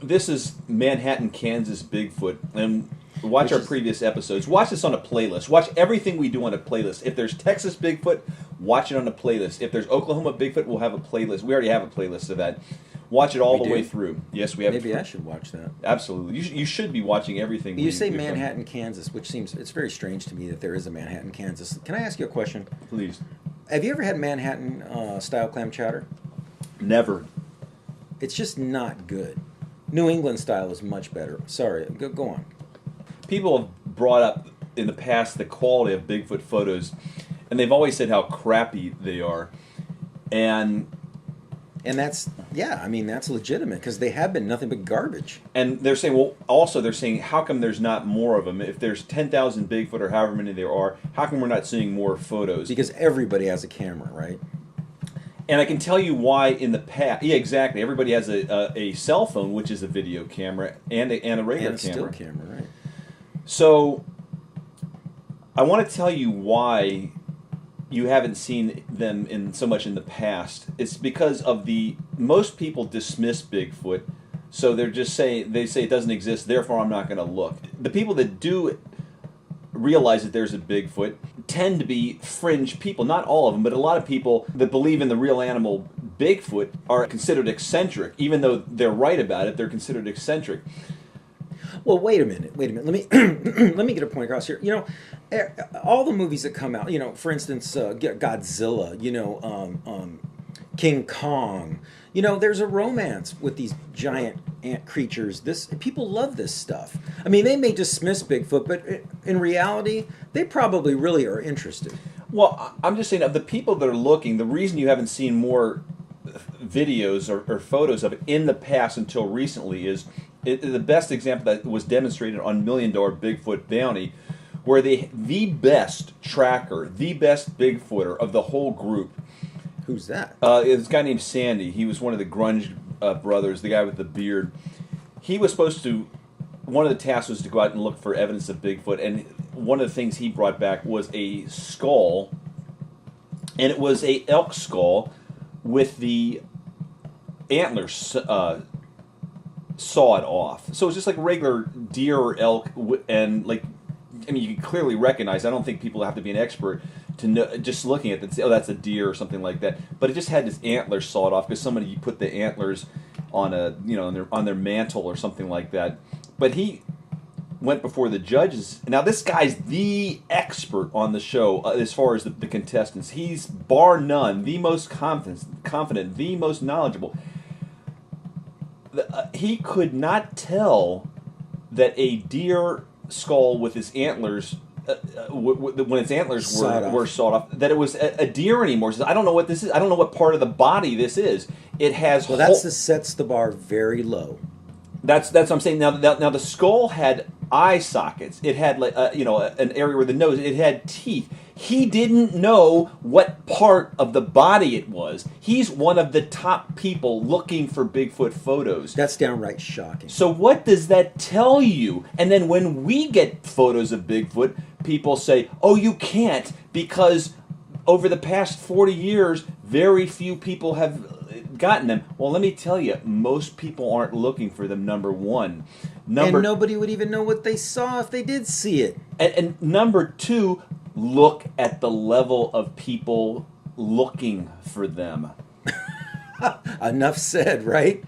This is Manhattan, Kansas Bigfoot, and watch our previous episodes. Watch this on a playlist. Watch everything we do on a playlist. If there's Texas Bigfoot, watch it on a playlist. If there's Oklahoma Bigfoot, we'll have a playlist. We already have a playlist of that. Watch it all the way through. Yes, we have. Maybe I should watch that. Absolutely. You should be watching everything. You say Manhattan, Kansas, which seems, it's very strange to me that there is a Manhattan, Kansas. Can I ask you a question? Please. Have you ever had Manhattan style clam chowder? Never. It's just not good. New England style is much better. Sorry, go on. People have brought up in the past the quality of Bigfoot photos, and they've always said how crappy they are. And that's, yeah, I mean, that's legitimate, because they have been nothing but garbage. And they're saying, well, also they're saying, how come there's not more of them? If there's 10,000 Bigfoot or however many there are, how come we're not seeing more photos? Because everybody has a camera, right? And I can tell you why in the past. Yeah, exactly. Everybody has a cell phone, which is a video camera, and a regular and a still camera, right? So I want to tell you why you haven't seen them in so much in the past. It's because of most people dismiss Bigfoot, so they say it doesn't exist, therefore I'm not going to look. The people that do realize that there's a Bigfoot tend to be fringe people. Not all of them, but a lot of people that believe in the real animal Bigfoot are considered eccentric. Even though they're right about it, they're considered eccentric. Well, wait a minute. Let me let me get a point across here. You know, all the movies that come out. You know, for instance, Godzilla. You know, King Kong. You know, there's a romance with these giant ant creatures. People love this stuff. I mean, they may dismiss Bigfoot, but in reality, they probably really are interested. Well, I'm just saying, of the people that are looking, the reason you haven't seen more videos or photos of it in the past until recently is the best example that was demonstrated on $1 Million Bigfoot Bounty, where the best tracker, the best Bigfooter of the whole group. Who's that? It's a guy named Sandy. He was one of the Grunge brothers, the guy with the beard. He was supposed to, one of the tasks was to go out and look for evidence of Bigfoot, and one of the things he brought back was a skull, and it was a elk skull with the antlers sawed off. So it's just like regular deer or elk, and like, I mean, you can clearly recognize. I don't think people have to be an expert to know, just looking at it, oh, that's a deer or something like that. But it just had his antlers sawed off because somebody put the antlers on on their mantle or something like that. But he went before the judges. Now this guy's the expert on the show as far as the contestants. He's bar none the most confident, the most knowledgeable. He could not tell that a deer skull with his antlers, when its antlers were sawed off, that it was a deer anymore. He says, I don't know what this is. I don't know what part of the body this is. It has. Well, that sets the bar very low. That's what I'm saying. Now the skull had eye sockets. It had an area where the nose. It had teeth. He didn't know what part of the body it was. He's one of the top people looking for Bigfoot photos. That's downright shocking. So what does that tell you? And then when we get photos of Bigfoot, people say, oh, you can't, because over the past 40 years, very few people have gotten them. Well, let me tell you, most people aren't looking for them, number one. And nobody would even know what they saw if they did see it. And number two, look at the level of people looking for them. Enough said, right?